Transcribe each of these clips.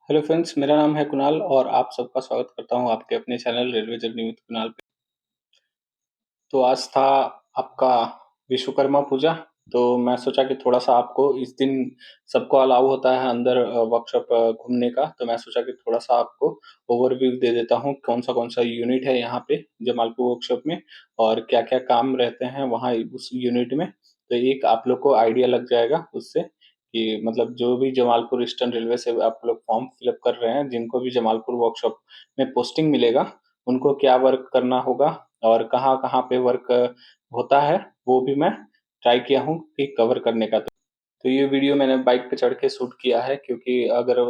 Hello friends, मेरा नाम है कुणाल और आप सबका स्वागत करता हूँ आपके अपने channel railway journey with Kunal पे। तो आज था आपका विश्वकर्मा पूजा। तो मैं सोचा कि थोड़ा-सा आपको इस दिन सबको अलाउ होता है अंदर वर्कशॉप घूमने का। तो मैं सोचा कि थोड़ा-सा आपको ओवरव्यू दे देता हूँ कौन-सा यूनिट है यहाँ पे जमालपुर वर्कशॉप में और क्या-क्या काम रहते हैं वहाँ उस यूनिट में। तो एक आप लोग को आइडिया लग जाएगा उससे कि मतलब जो भी जमालपुर ईस्टर्न रेलवे से आप लोग फॉर्म फिल अप कर रहे हैं, जिनको भी जमालपुर वर्कशॉप में पोस्टिंग मिलेगा, उनको क्या वर्क करना होगा और कहाँ-कहाँ पे वर्क होता है, वो भी मैं ट्राई किया हूँ कि कवर करने का। तो ये वीडियो मैंने बाइक पे चढ़ के शूट किया है क्योंकि अगर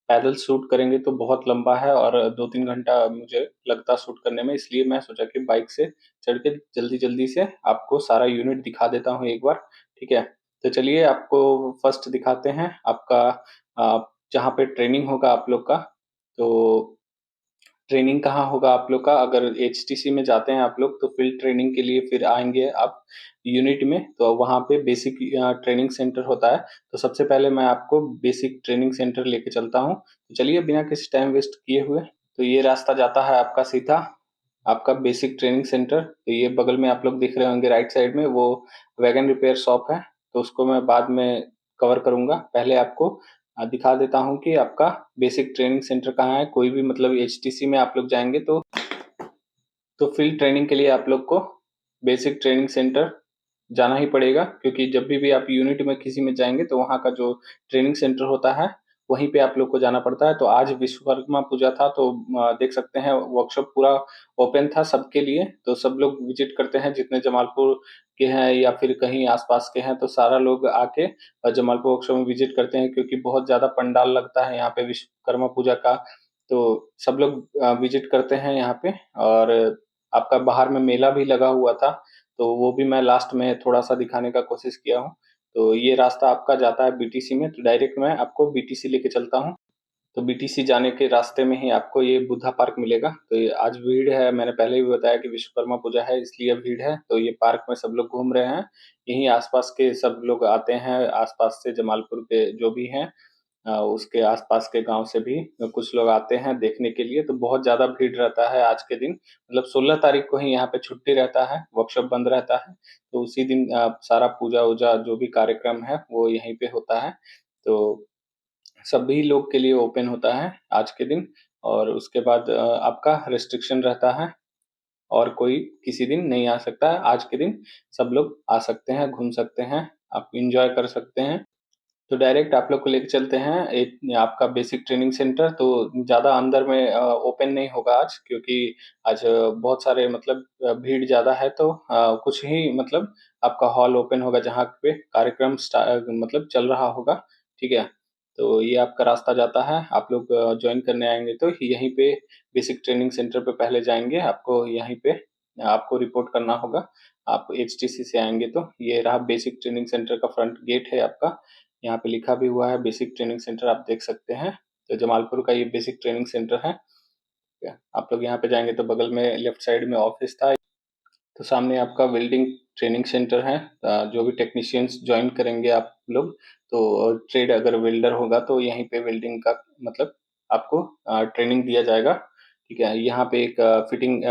पैदल शूट करेंगे तो बहुत लंबा है और 2-3 घंटा मुझे लगता शूट करने में, इसलिए मैं सोचा कि बाइक से चढ़ के जल्दी-जल्दी से आपको सारा यूनिट दिखा देता हूँ एक बार, ठीक है? तो चलिए आपको फर्स्ट दिखाते हैं आपका जहाँ पे ट्रेनिंग होगा आप लोग का। तो ट्रेनिंग कहाँ होगा आप लोग का? अगर एचटीसी में जाते हैं आप लोग तो फील्ड ट्रेनिंग के लिए फिर आएँगे आप यूनिट में, तो वहाँ पे बेसिक ट्रेनिंग सेंटर होता है। तो सबसे पहले मैं आपको बेसिक ट्रेनिंग सेंटर लेके चलता हूँ। तो चलिए बिना किसी टाइम वेस्ट किए हुए, तो ये रास्ता जाता है आपका सीधा, आपका बेसिक ट्रेनिंग सेंटर। तो ये बगल में आप लोग देख रहे होंगे राइट साइड में वो वैगन रिपेयर शॉप है, तो उसको मैं बाद में कवर करूँगा। पहले आपको दिखा देता हूँ कि आपका बेसिक ट्रेनिंग सेंटर कहाँ है। कोई भी मतलब एचटीसी में आप लोग जाएँगे तो फील्ड ट्रेनिंग के लिए आप लोग को बेसिक ट्रेनिंग सेंटर जाना ही पड़ेगा, क्योंकि जब भी आप यूनिट में किसी में जाएँगे तो वहाँ का जो ट्रेनिंग सेंटर होता है, वहीं पे आप लोग को जाना पड़ता है। तो आज विश्वकर्मा पूजा था तो देख सकते हैं वर्कशॉप पूरा ओपन था सबके लिए, तो सब लोग विज़िट करते हैं जितने जमालपुर के हैं या फिर कहीं आस-पास के हैं, तो सारा लोग आके जमालपुर वर्कशॉप में विज़िट करते हैं क्योंकि बहुत ज़्यादा पंडाल लगता है यहाँ पे विश्वकर्मा पूजा का। तो सब लोग विज़िट करते हैं यहाँ पे और आपका बाहर में मेला भी लगा हुआ था, तो वो भी मैं लास्ट में थोड़ा-सा दिखाने का कोशिश किया हूँ। तो ये रास्ता आपका जाता है बीटीसी में, तो डायरेक्ट मैं आपको बीटीसी लेके चलता हूँ। तो बीटीसी जाने के रास्ते में ही आपको ये बुद्धा पार्क मिलेगा। तो ये आज भीड़ है, मैंने पहले भी बताया कि विश्वकर्मा पूजा है इसलिए भीड़ है। तो ये पार्क में सब लोग घूम रहे हैं। यहीं आस-पास के सब लोग आते हैं, आस-पास से जमालपुर के जो भी हैं उसके आस-पास के गाँव से भी कुछ लोग आते हैं देखने के लिए। तो बहुत ज़्यादा भीड़ रहता है आज के दिन, मतलब 16 तारीख को ही यहाँ पे छुट्टी रहता है, वर्कशॉप बंद रहता है। तो उसी दिन सारा पूजा-वूजा जो भी कार्यक्रम है वो यहीं पे होता है। तो सभी लोग के लिए ओपन होता है आज के दिन और उसके बाद आपका रिस्ट्रिक्शन रहता है और कोई किसी दिन नहीं आ सकता है। आज के दिन सब लोग आ सकते हैं, घूम सकते हैं, आप एन्जॉय कर सकते हैं। तो डायरेक्ट आप लोग को लेके चलते हैं एक आपका बेसिक ट्रेनिंग सेंटर। तो ज़्यादा अंदर में ओपन नहीं होगा आज, क्योंकि आज बहुत सारे मतलब भीड़ ज़्यादा है, तो कुछ ही मतलब आपका हॉल ओपन होगा जहाँ पे कार्यक्रम मतलब चल रहा होगा, ठीक है? तो ये आपका रास्ता जाता है, आप लोग जॉइन करने आएँगे तो यहीं पे बेसिक ट्रेनिंग सेंटर पे पहले जाएँगे, आपको यहीं पे आपको रिपोर्ट करना होगा। आप एचटीसी से आएँगे तो ये रहा बेसिक ट्रेनिंग सेंटर का फ्रंट गेट है आपका। यहाँ पे लिखा भी हुआ है बेसिक ट्रेनिंग सेंटर, आप देख सकते हैं। तो जमालपुर का ये बेसिक ट्रेनिंग सेंटर है। आप लोग यहाँ पे जाएँगे तो बगल में लेफ्ट साइड में ऑफिस था। तो सामने आपका वेल्डिंग ट्रेनिंग सेंटर है। जो भी टेक्नीशियंस जॉइन करेंगे आप लोग, तो ट्रेड अगर वेल्डर होगा तो यहीं पे वेल्डिंग का मतलब आपको ट्रेनिंग दिया जाएगा, ठीक है? यहाँ पे एक फिटिंग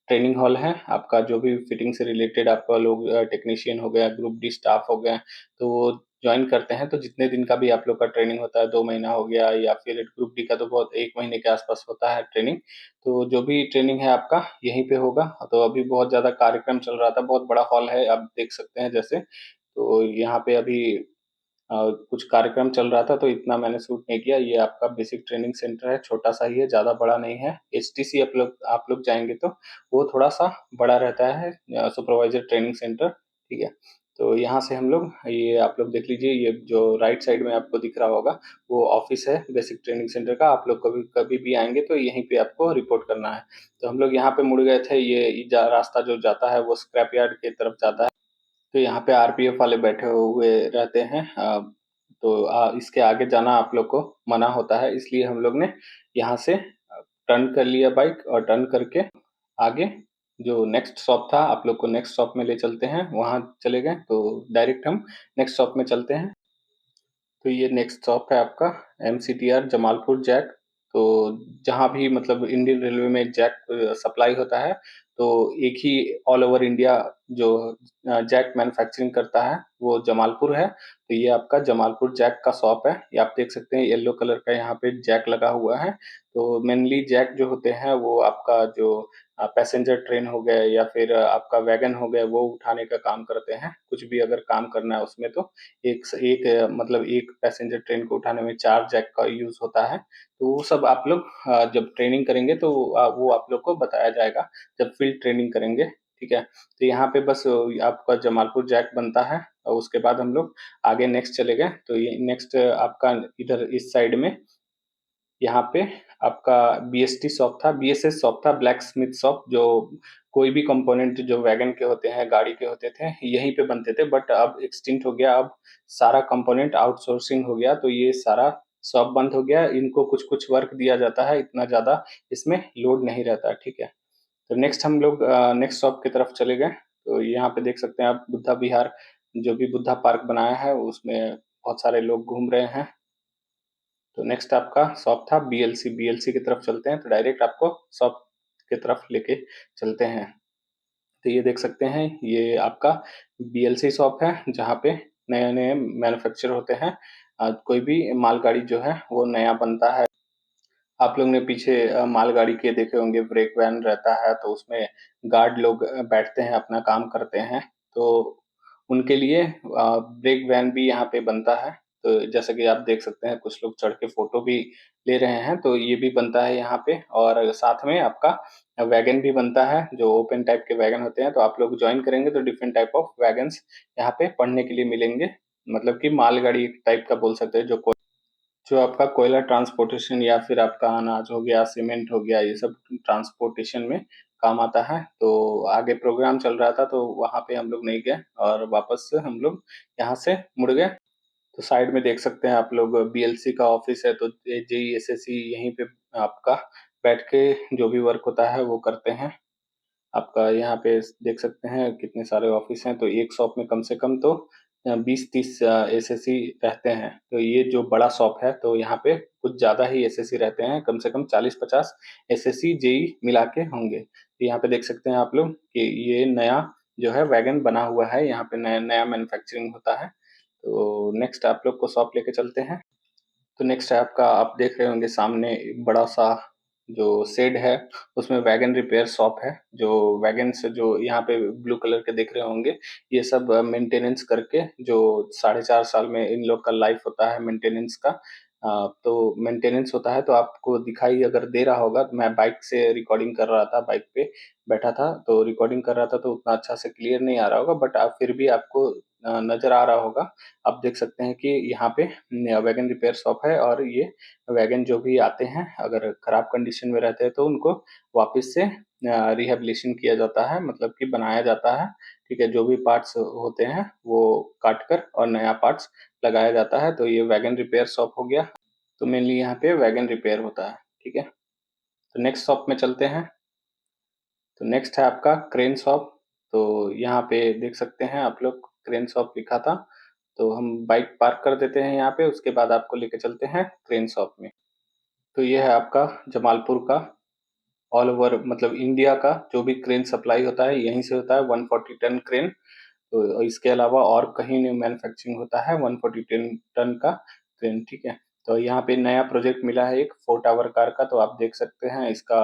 ट्रेनिंग हॉल है, आपका जो भी फिटिंग से रिलेटेड आपका लोग टेक्नीशियन हो गया, ग्रुप डी स्टाफ हो गया, तो वो जॉइन करते हैं। तो जितने दिन का भी आप लोग का ट्रेनिंग होता है, 2 महीना हो गया या फिर ग्रुप डी का तो बहुत 1 महीने के आस-पास होता है ट्रेनिंग। तो जो भी ट्रेनिंग है आपका यहीं पे होगा। तो अभी बहुत ज़्यादा कार्यक्रम चल रहा था, बहुत बड़ा हॉल है, आप देख सकते हैं जैसे। तो यहाँ पे अभी कुछ कार्यक्रम चल रहा था तो इतना मैंने शूट नहीं किया। ये आपका बेसिक ट्रेनिंग सेंटर है, छोटा-सा ही है, ज़्यादा बड़ा नहीं है। एचटीसी आप लोग जाएँगे तो वो थोड़ा-सा बड़ा रहता है, सुपरवाइज़र ट्रेनिंग सेंटर, ठीक है? तो यहाँ से हम लोग ये आप लोग देख लीजिए, ये जो राइट साइड में आपको दिख रहा होगा, वो ऑफ़िस है बेसिक ट्रेनिंग सेंटर का। आप लोग कभी कभी भी आएँगे तो यहीं पे आपको रिपोर्ट करना है। तो हम लोग यहाँ पे मुड़ गए थे, ये रास्ता जो जाता है वो स्क्रैप यार्ड की तरफ जाता है। तो यहाँ पे आरपीएफ वाले बैठे हुए रहते हैं। तो इसके आगे जाना आप लोग को मना होता है, इसलिए हम लोग ने यहाँ से टर्न कर लिया बाइक और टर्न करके आगे जो नेक्स्ट शॉप था, आप लोग को नेक्स्ट शॉप में ले चलते हैं, वहाँ चले गए। तो डायरेक्ट हम नेक्स्ट शॉप में चलते हैं। तो ये नेक्स्ट शॉप है आपका MCTR जमालपुर जैक। तो जहाँ भी मतलब इंडियन रेलवे में जैक सप्लाई होता है, तो एक ही ऑल ओवर इंडिया जो जैक मैन्युफैक्चरिंग करता है वो जमालपुर है। तो ये आपका जमालपुर जैक का शॉप है। ये आप देख सकते हैं येलो कलर का यहाँ पे जैक लगा हुआ है। तो मेनली जैक जो होते हैं वो आपका जो पैसेंजर ट्रेन हो गए या फिर आपका वैगन हो गया वो उठाने का काम करते हैं। कुछ भी अगर काम करना है उसमें तो मतलब एक पैसेंजर ट्रेन को उठाने में 4 जैक का यूज़ होता है। तो वो सब आप लोग जब ट्रेनिंग करेंगे तो वो आप लोग को बताया जाएगा, जब फील्ड ट्रेनिंग करेंगे, ठीक है? तो यहाँ पे बस आपका जमालपुर जैक बनता है और उसके बाद हम लोग आगे नेक्स्ट चले गए। तो ये नेक्स्ट आपका इधर इस साइड में यहाँ पे आपका BST शॉप था, BSS शॉप था, ब्लैक स्मिथ शॉप। जो कोई भी कंपोनेंट जो वैगन के होते हैं, गाड़ी के होते थे, यहीं पे बनते थे। बट अब एक्सटिंक्ट हो गया, अब सारा कंपोनेंट आउटसोर्सिंग हो गया, तो ये सारा शॉप बंद हो गया। इनको कुछ-कुछ वर्क दिया जाता है, इतना ज़्यादा इसमें लोड नहीं रहता, ठीक है? तो नेक्स्ट हम लोग नेक्स्ट शॉप की तरफ चले गए। तो यहाँ पे देख सकते हैं आप बुद्धा विहार, जो भी बुद्धा पार्क बनाया है, उसमें बहुत सारे लोग घूम रहे हैं। तो नेक्स्ट आपका शॉप था BLC की तरफ चलते हैं, तो डायरेक्ट आपको शॉप की तरफ लेके चलते हैं। तो ये देख सकते हैं, ये आपका BLC शॉप है, जहाँ पे नए-नए मैन्युफैक्चर होते हैं। कोई भी मालगाड़ी जो है वो नया बनता है। आप लोग ने पीछे मालगाड़ी के देखे होंगे, ब्रेक वैन रहता है, तो उसमें गार्ड लोग बैठते हैं, अपना काम करते हैं। तो उनके लिए ब्रेक वैन भी यहाँ पे बनता है। तो जैसा कि आप देख सकते हैं, कुछ लोग चढ़ के फोटो भी ले रहे हैं, तो ये भी बनता है यहाँ पे। और साथ में आपका वैगन भी बनता है, जो ओपन टाइप के वैगन होते हैं। तो आप लोग ज्वाइन करेंगे तो डिफरेंट टाइप ऑफ वैगन्स यहाँ पे पढ़ने के लिए मिलेंगे। मतलब कि मालगाड़ी टाइप का बोल सकते हैं, जो आपका कोयला ट्रांसपोर्टेशन या फिर आपका अनाज हो गया, सीमेंट हो गया, ये सब ट्रांसपोर्टेशन में काम आता है। तो आगे प्रोग्राम चल रहा था, तो वहाँ पे हम लोग नहीं गए और वापस से हम लोग यहाँ से मुड़ गए। तो साइड में देख सकते हैं आप लोग, BLC का ऑफिस है। तो JEE SSC यहीं पे आपका बैठ के जो भी वर्क होता है वो करते हैं। आपका यहाँ पे देख सकते हैं कितने सारे ऑफिस हैं। तो एक शॉप में कम से कम तो 20-30 SSC रहते हैं। तो ये जो बड़ा शॉप है, तो यहाँ पे कुछ ज़्यादा ही SSC रहते हैं, कम से कम 40-50 SSC JEE मिला के होंगे। तो यहाँ पे देख सकते हैं आप लोग कि ये नया जो है वैगन बना हुआ है, यहाँ पे नया मैन्युफैक्चरिंग होता है। तो नेक्स्ट आप लोग को शॉप लेके चलते हैं। तो नेक्स्ट है आपका, आप देख रहे होंगे सामने एक बड़ा-सा जो शेड है, उसमें वैगन रिपेयर शॉप है। जो वैगन्स जो यहाँ पे ब्लू कलर के दिख रहे होंगे, ये सब मेंटेनेंस करके, जो 4.5 साल में इन लोग का लाइफ होता है मेंटेनेंस का। तो मेंटेनेंस होता है, तो आपको दिखाई अगर दे रहा होगा, तो मैं बाइक से रिकॉर्डिंग कर रहा था, बाइक पे बैठा था, तो रिकॉर्डिंग कर रहा था, तो उतना अच्छा से क्लियर नहीं आ रहा होगा, बट आप फिर भी आपको नज़र आ रहा होगा। आप देख सकते हैं कि यहाँ पे वैगन रिपेयर शॉप है और ये वैगन जो भी आते हैं, अगर खराब कंडीशन में रहते हैं, तो उनको वापस से रिहैबिलिटेशन किया जाता है, मतलब कि बनाया जाता है, ठीक है? जो भी पार्ट्स होते हैं वो काट कर और नया पार्ट्स लगाया जाता है। तो ये वैगन रिपेयर शॉप हो गया। तो मेनली यहाँ पे वैगन रिपेयर होता है, ठीक है? तो नेक्स्ट शॉप में चलते हैं। तो नेक्स्ट है आपका क्रेन शॉप। तो यहाँ पे देख सकते हैं आप लोग, क्रेन शॉप लिखा था। तो हम बाइक पार्क कर देते हैं यहाँ पे, उसके बाद आपको लेके चलते हैं क्रेन शॉप में। तो ये है आपका जमालपुर का ऑल ओवर, मतलब इंडिया का जो भी क्रेन सप्लाई होता है यहीं से होता है, 140 टन क्रेन। तो इसके अलावा और कहीं नहीं मैन्युफैक्चरिंग होता है 140 टन का क्रेन, ठीक है? तो यहाँ पे नया प्रोजेक्ट मिला है एक 4 टावर कार का। तो आप देख सकते हैं इसका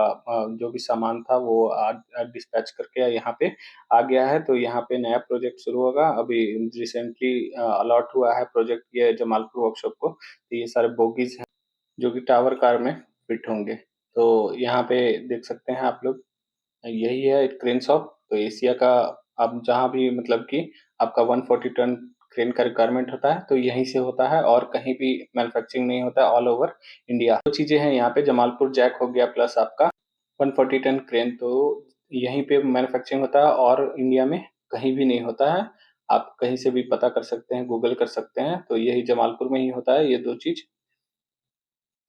जो भी सामान था वो आज डिस्पैच करके यहाँ पे आ गया है। तो यहाँ पे नया प्रोजेक्ट शुरू होगा। अभी रिसेंटली अलॉट हुआ है प्रोजेक्ट ये जमालपुर वर्कशॉप को। तो ये सारे बोगीज हैं जो कि टावर कार में फिट होंगे। तो यहाँ पे देख सकते हैं आप लोग, यही है क्रेन शॉप। तो एशिया का, आप जहाँ भी मतलब कि आपका 140 टन क्रेन का रिक्वायरमेंट होता है, तो यहीं से होता है और कहीं भी मैन्युफैक्चरिंग नहीं होता है ऑल ओवर इंडिया। दो चीज़ें हैं यहाँ पे, जमालपुर जैक हो गया प्लस आपका 140 टन क्रेन। तो यहीं पे मैन्युफैक्चरिंग होता है और इंडिया में कहीं भी नहीं होता है। आप कहीं से भी पता कर सकते हैं, गूगल कर सकते हैं। तो यही जमालपुर में ही होता है ये 2 चीज़।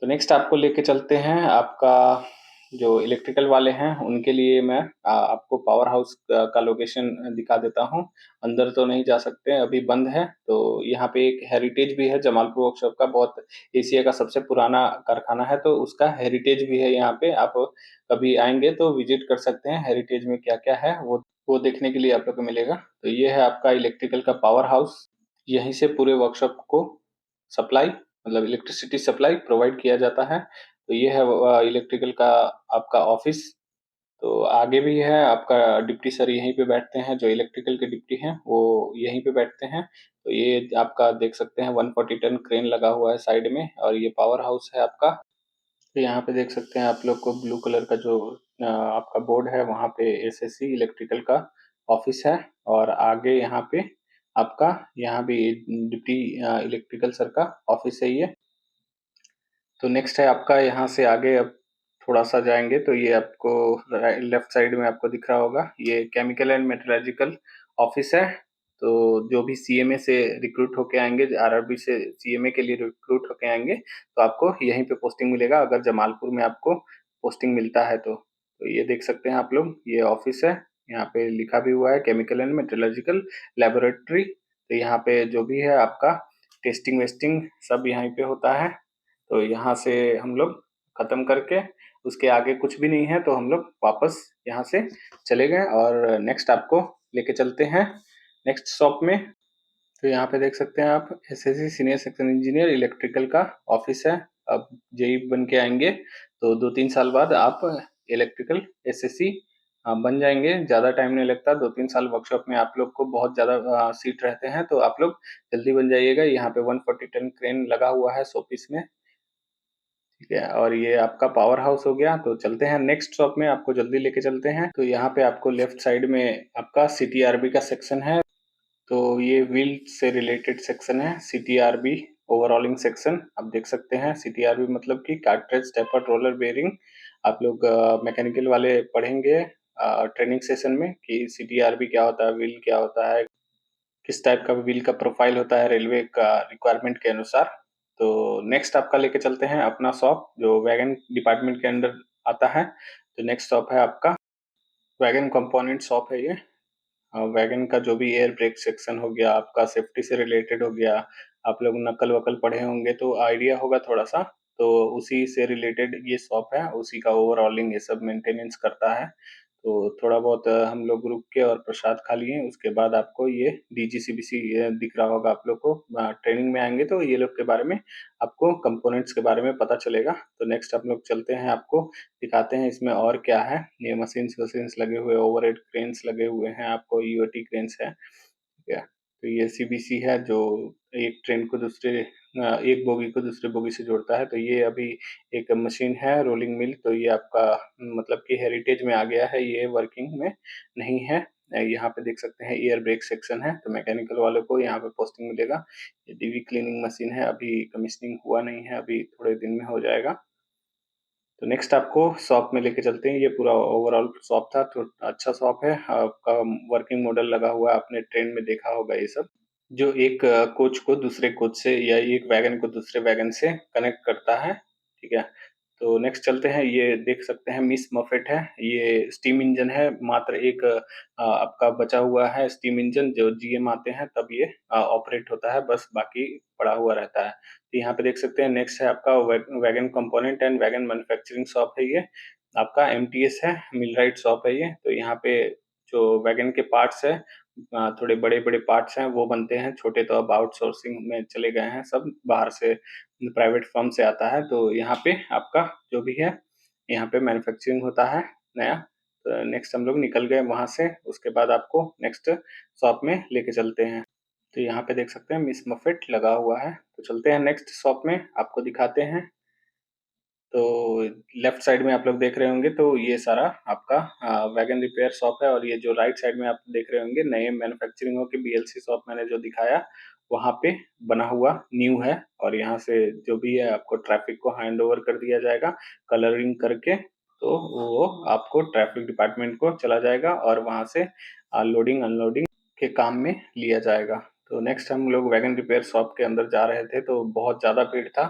तो नेक्स्ट आपको लेके चलते हैं आपका जो इलेक्ट्रिकल वाले हैं उनके लिए मैं आपको पावर हाउस का लोकेशन दिखा देता हूँ। अंदर तो नहीं जा सकते, अभी बंद है। तो यहाँ पे एक हेरिटेज भी है जमालपुर वर्कशॉप का, बहुत एशिया का सबसे पुराना कारखाना है, तो उसका हेरिटेज भी है यहाँ पे। आप कभी आएंगे तो विजिट कर सकते हैं, हेरिटेज में क्या क्या है वो देखने के लिए आप लोग को मिलेगा। तो ये है आपका इलेक्ट्रिकल का पावर हाउस। यहीं से पूरे वर्कशॉप को सप्लाई, मतलब इलेक्ट्रिसिटी सप्लाई प्रोवाइड किया जाता है। तो ये है इलेक्ट्रिकल का आपका ऑफिस। तो आगे भी है आपका डिप्टी सर, यहीं पे बैठते हैं। जो इलेक्ट्रिकल के डिप्टी हैं वो यहीं पे बैठते हैं। तो ये आपका देख सकते हैं 140 टन क्रेन लगा हुआ है साइड में, और ये पावर हाउस है आपका। तो यहाँ पे देख सकते हैं आप लोग को ब्लू कलर का जो आपका बोर्ड है, वहाँ पे एसएससी इलेक्ट्रिकल का ऑफिस है। और आगे यहाँ पे आपका यहाँ भी डिप्टी इलेक्ट्रिकल सर का ऑफिस है ये। तो नेक्स्ट है आपका, यहाँ से आगे अब थोड़ा सा जाएंगे तो ये आपको लेफ्ट साइड में आपको दिख रहा होगा, ये केमिकल एंड मेट्रोलॉजिकल ऑफिस है। तो जो भी सीएमए से रिक्रूट होके आएंगे, आरआरबी से सीएमए के लिए रिक्रूट होके आएंगे, तो आपको यहीं पे पोस्टिंग मिलेगा अगर जमालपुर में आपको पोस्टिंग मिलता है तो ये देख सकते हैं आप लोग, ये ऑफिस है। यहाँ पे लिखा भी हुआ है केमिकल एंड मेट्रोलॉजिकल लेबोरेटरी। तो यहाँ पे जो भी है आपका टेस्टिंग वेस्टिंग सब यहीं पे होता है। तो यहाँ से हम लोग खत्म करके, उसके आगे कुछ भी नहीं है, तो हम लोग वापस यहाँ से चले गए और नेक्स्ट आपको लेके चलते हैं नेक्स्ट शॉप में। तो यहाँ पे देख सकते हैं आप, SSC senior section engineer electrical का ऑफिस है। अब जेई बन के आएंगे तो 2-3 साल बाद आप इलेक्ट्रिकल एसएससी बन जाएंगे। ज़्यादा टाइम नहीं लगता, 2-3 साल वर्कशॉप में आप लोग को बहुत ज़्यादा सीट रहते हैं, तो आप लोग जल्दी बन जाइएगा। यहाँ पे 140 टन क्रेन लगा हुआ है शोपीस में, ठीक है। और ये आपका पावर हाउस हो गया। तो चलते हैं नेक्स्ट शॉप में, आपको जल्दी लेके चलते हैं। तो यहाँ पे आपको लेफ्ट साइड में आपका सीटीआरबी का सेक्शन है। तो ये व्हील से रिलेटेड सेक्शन है, सीटीआरबी ओवरऑलिंग सेक्शन। आप देख सकते हैं सीटीआरबी मतलब कि कार्ट्रिज टेपर रोलर बेयरिंग। आप लोग मैकेनिकल वाले पढ़ेंगे ट्रेनिंग सेशन में कि सीटीआरबी क्या होता है, व्हील क्या होता है, किस टाइप का व्हील का प्रोफाइल होता है रेलवे का रिक्वायरमेंट के अनुसार। तो नेक्स्ट आपका लेके चलते हैं अपना शॉप, जो वैगन डिपार्टमेंट के अंदर आता है। तो नेक्स्ट शॉप है आपका वैगन कंपोनेंट शॉप है ये। वैगन का जो भी एयर ब्रेक सेक्शन हो गया, आपका सेफ्टी से रिलेटेड हो गया। आप लोग नकल वकल पढ़े होंगे तो आइडिया होगा थोड़ा सा, तो उसी से रिलेटेड ये शॉप है, उसी का ओवरऑलिंग ये सब मेंटेनेंस करता है। तो थोड़ा बहुत हम लोग रुक के और प्रसाद खा लिए, उसके बाद आपको ये डीजीसीबीसी दिख रहा होगा आप लोग को। ट्रेनिंग में आएंगे तो ये लोग के बारे में आपको कंपोनेंट्स के बारे में पता चलेगा। तो नेक्स्ट हम लोग चलते हैं, आपको दिखाते हैं इसमें और क्या है। ये मशीन्स वशीन्स लगे हुए, ओवरहेड क्रेन्स लगे हुए हैं, आपको यूओटी क्रेन्स है, ठीक है। तो ये सीबीसी है जो एक ट्रेन को दूसरे एक बोगी को दूसरे बोगी से जोड़ता है। तो ये अभी एक मशीन है रोलिंग मिल, तो ये आपका मतलब कि हेरिटेज में आ गया है, ये वर्किंग में नहीं है। यहाँ पे देख सकते हैं एयर ब्रेक सेक्शन है, तो मैकेनिकल वालों को यहाँ पे पोस्टिंग मिलेगा। ये डीवी क्लीनिंग मशीन है, अभी कमीशनिंग हुआ नहीं है, अभी थोड़े दिन में हो जाएगा। तो नेक्स्ट आपको शॉप में लेके चलते हैं। ये पूरा ओवरऑल शॉप था, तो अच्छा शॉप है आपका। वर्किंग मॉडल लगा हुआ है, आपने ट्रेन में देखा होगा ये सब, जो एक कोच को दूसरे कोच से या एक वैगन को दूसरे वैगन से कनेक्ट करता है, ठीक है। तो नेक्स्ट चलते हैं, ये देख सकते हैं मिस मफेट है, ये स्टीम इंजन है। मात्र एक आपका बचा हुआ है स्टीम इंजन, जो जीएम आते हैं तब ये ऑपरेट होता है, बस बाकी पड़ा हुआ रहता है। तो यहाँ पे देख सकते हैं नेक्स्ट है आपका wagon component and wagon manufacturing shop है ये। आपका एमटीएस है, मिलराइट शॉप है ये। तो यहाँ पे जो वैगन के पार्ट्स है, थोड़े बड़े-बड़े पार्ट्स हैं वो बनते हैं, छोटे तो अब आउटसोर्सिंग में चले गए हैं, सब बाहर से प्राइवेट फर्म से आता है। तो यहाँ पे आपका जो भी है, यहाँ पे मैन्युफैक्चरिंग होता है नया। तो नेक्स्ट हम लोग निकल गए वहाँ से, उसके बाद आपको नेक्स्ट शॉप में लेके चलते हैं। तो यहाँ पे देख सकते हैं मिस मफेट लगा हुआ है। तो चलते हैं नेक्स्ट शॉप में, आपको दिखाते हैं। तो लेफ्ट साइड में आप लोग देख रहे होंगे, तो ये सारा आपका वैगन रिपेयर शॉप है। और ये जो राइट साइड में आप देख रहे होंगे, नए मैन्युफैक्चरिंग हो के बीएलसी शॉप मैंने जो दिखाया, वहाँ पे बना हुआ न्यू है। और यहाँ से जो भी है आपको ट्रैफिक को हैंड ओवर कर दिया जाएगा कलरिंग करके। तो वो आपको ट्रैफिक डिपार्टमेंट को चला जाएगा और वहाँ से लोडिंग अनलोडिंग के काम में लिया जाएगा। तो नेक्स्ट हम लोग वैगन रिपेयर शॉप के अंदर जा रहे थे, तो बहुत ज़्यादा भीड़ था।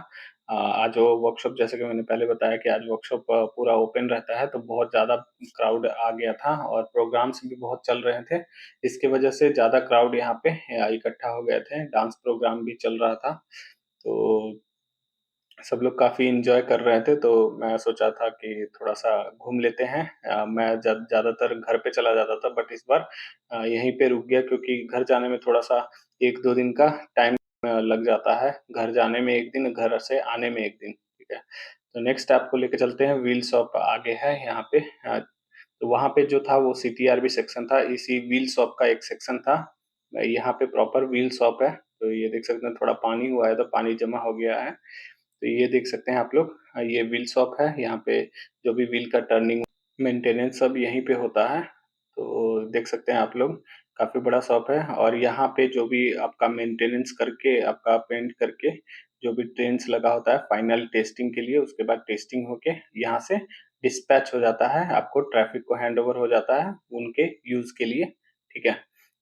आज वो वर्कशॉप, जैसे कि मैंने पहले बताया कि आज वर्कशॉप पूरा ओपन रहता है, तो बहुत ज़्यादा क्राउड आ गया था और प्रोग्राम्स भी बहुत चल रहे थे। इसकी वजह से ज़्यादा क्राउड यहाँ पे इकट्ठा हो गए थे। डांस प्रोग्राम भी चल रहा था, तो सब लोग काफ़ी एन्जॉय कर रहे थे, तो मैं सोचा था कि थोड़ा-सा घूम लेते हैं। मैं ज़्यादातर घर पे चला जाता था, बट इस बार यहीं पे रुक गया, क्योंकि घर जाने में थोड़ा-सा 1-2 दिन का टाइम लग जाता है। घर जाने में 1 दिन, घर से आने में 1 दिन, ठीक है। तो नेक्स्ट आपको लेके चलते हैं, व्हील शॉप आगे है यहाँ पे। तो वहाँ पे जो था वो सीटीआरबी सेक्शन था, इसी व्हील शॉप का एक सेक्शन था। यहाँ पे प्रॉपर व्हील शॉप है, तो ये देख सकते हैं थोड़ा पानी हुआ है, तो पानी जमा हो गया है। तो ये देख सकते हैं आप लोग, ये व्हील शॉप है। यहाँ पे जो भी व्हील का टर्निंग, मेंटेनेंस सब यहीं पे होता है। तो देख सकते हैं आप लोग, काफ़ी बड़ा शॉप है। और यहाँ पे जो भी आपका मेंटेनेंस करके, आपका पेंट करके जो भी ट्रेंड्स लगा होता है फाइनल टेस्टिंग के लिए, उसके बाद टेस्टिंग होके यहाँ से डिस्पैच हो जाता है, आपको ट्रैफिक को हैंडओवर हो जाता है उनके यूज़ के लिए, ठीक है।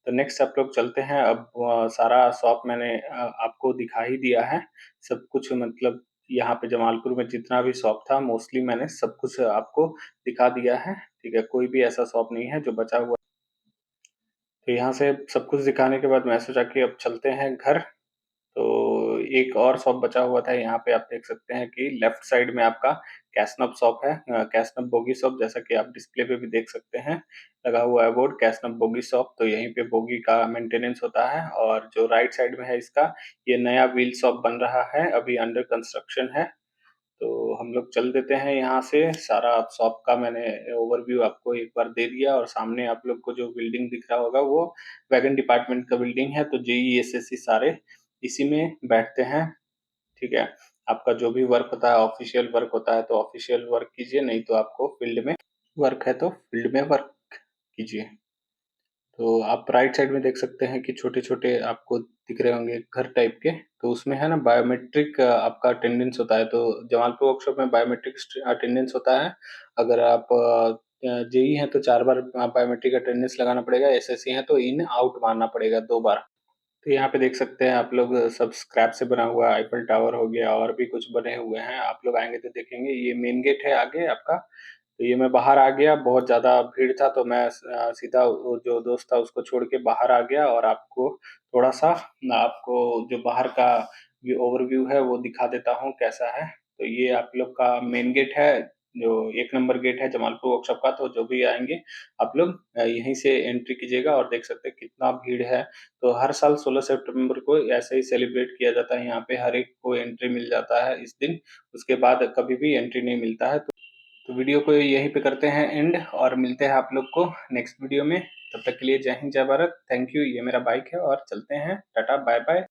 तो नेक्स्ट आप लोग चलते हैं। अब सारा शॉप मैंने आपको दिखा ही दिया है, सब कुछ। मतलब यहाँ पे जमालपुर में जितना भी शॉप था, मोस्टली मैंने सब कुछ आपको दिखा दिया है, ठीक है। कोई भी ऐसा शॉप नहीं है जो बचा हुआ। तो यहाँ से सब कुछ दिखाने के बाद मैं सोचा कि अब चलते हैं घर। तो एक और शॉप बचा हुआ था, यहाँ पे आप देख सकते हैं कि लेफ्ट साइड में आपका कैशनब शॉप है, कैशनब बोगी शॉप, जैसा कि आप डिस्प्ले पे भी देख सकते हैं, लगा हुआ है बोर्ड कैशनब बोगी शॉप। तो यहीं पे बोगी का मेंटेनेंस होता है। और जो राइट साइड में है इसका, ये नया व्हील शॉप बन रहा है, अभी अंडर कंस्ट्रक्शन है। तो हम लोग चल देते हैं यहाँ से। सारा शॉप का मैंने ओवरव्यू आपको एक बार दे दिया, और सामने आप लोग को जो बिल्डिंग दिख रहा होगा वो वैगन डिपार्टमेंट का बिल्डिंग है। तो जेईई एसएससी सारे इसी में बैठते हैं, ठीक है। आपका जो भी वर्क होता है, ऑफिशियल वर्क होता है तो ऑफिशियल वर्क कीजिए, नहीं तो आपको फील्ड में वर्क है तो फील्ड में वर्क कीजिए। तो आप राइट साइड में देख सकते हैं कि छोटे-छोटे आपको दिख रहे होंगे घर टाइप के, तो उसमें है ना बायोमेट्रिक आपका अटेंडेंस होता है। तो जमालपुर वर्कशॉप में बायोमेट्रिक अटेंडेंस होता है। अगर आप जेईई हैं तो 4 बार बायोमेट्रिक अटेंडेंस लगाना पड़ेगा, एसएससी हैं तो इन आउट मारना पड़ेगा 2 बार। तो यहाँ पे देख सकते हैं आप लोग, सब स्क्रैप से बना हुआ आईफल टावर हो गया, और भी कुछ बने हुए हैं। आप लोग आएँगे तो देखेंगे। ये मेन गेट है आगे आपका। तो ये मैं बाहर आ गया, बहुत ज़्यादा भीड़ था, तो मैं सीधा वो जो दोस्त था उसको छोड़ के बाहर आ गया, और आपको थोड़ा-सा आपको जो बाहर का ओवरव्यू है वो दिखा देता हूँ कैसा है। तो ये आप लोग का मेन गेट है, जो 1 नंबर गेट है जमालपुर वर्कशॉप का। तो जो भी आएँगे आप लोग यहीं से एंट्री कीजिएगा, और देख सकते हैं कितना भीड़ है। तो हर साल 16 सितंबर को ऐसे ही सेलिब्रेट किया जाता है, यहाँ पे हर एक को एंट्री मिल जाता है इस दिन। उसके बाद कभी भी एंट्री नहीं मिलता है। तो वीडियो को यहीं पे करते हैं एंड, और मिलते हैं आप लोग को नेक्स्ट वीडियो में। तब तक के लिए जय हिंद, जय भारत, थैंक यू। ये मेरा बाइक है, और चलते हैं, टाटा बाय बाय।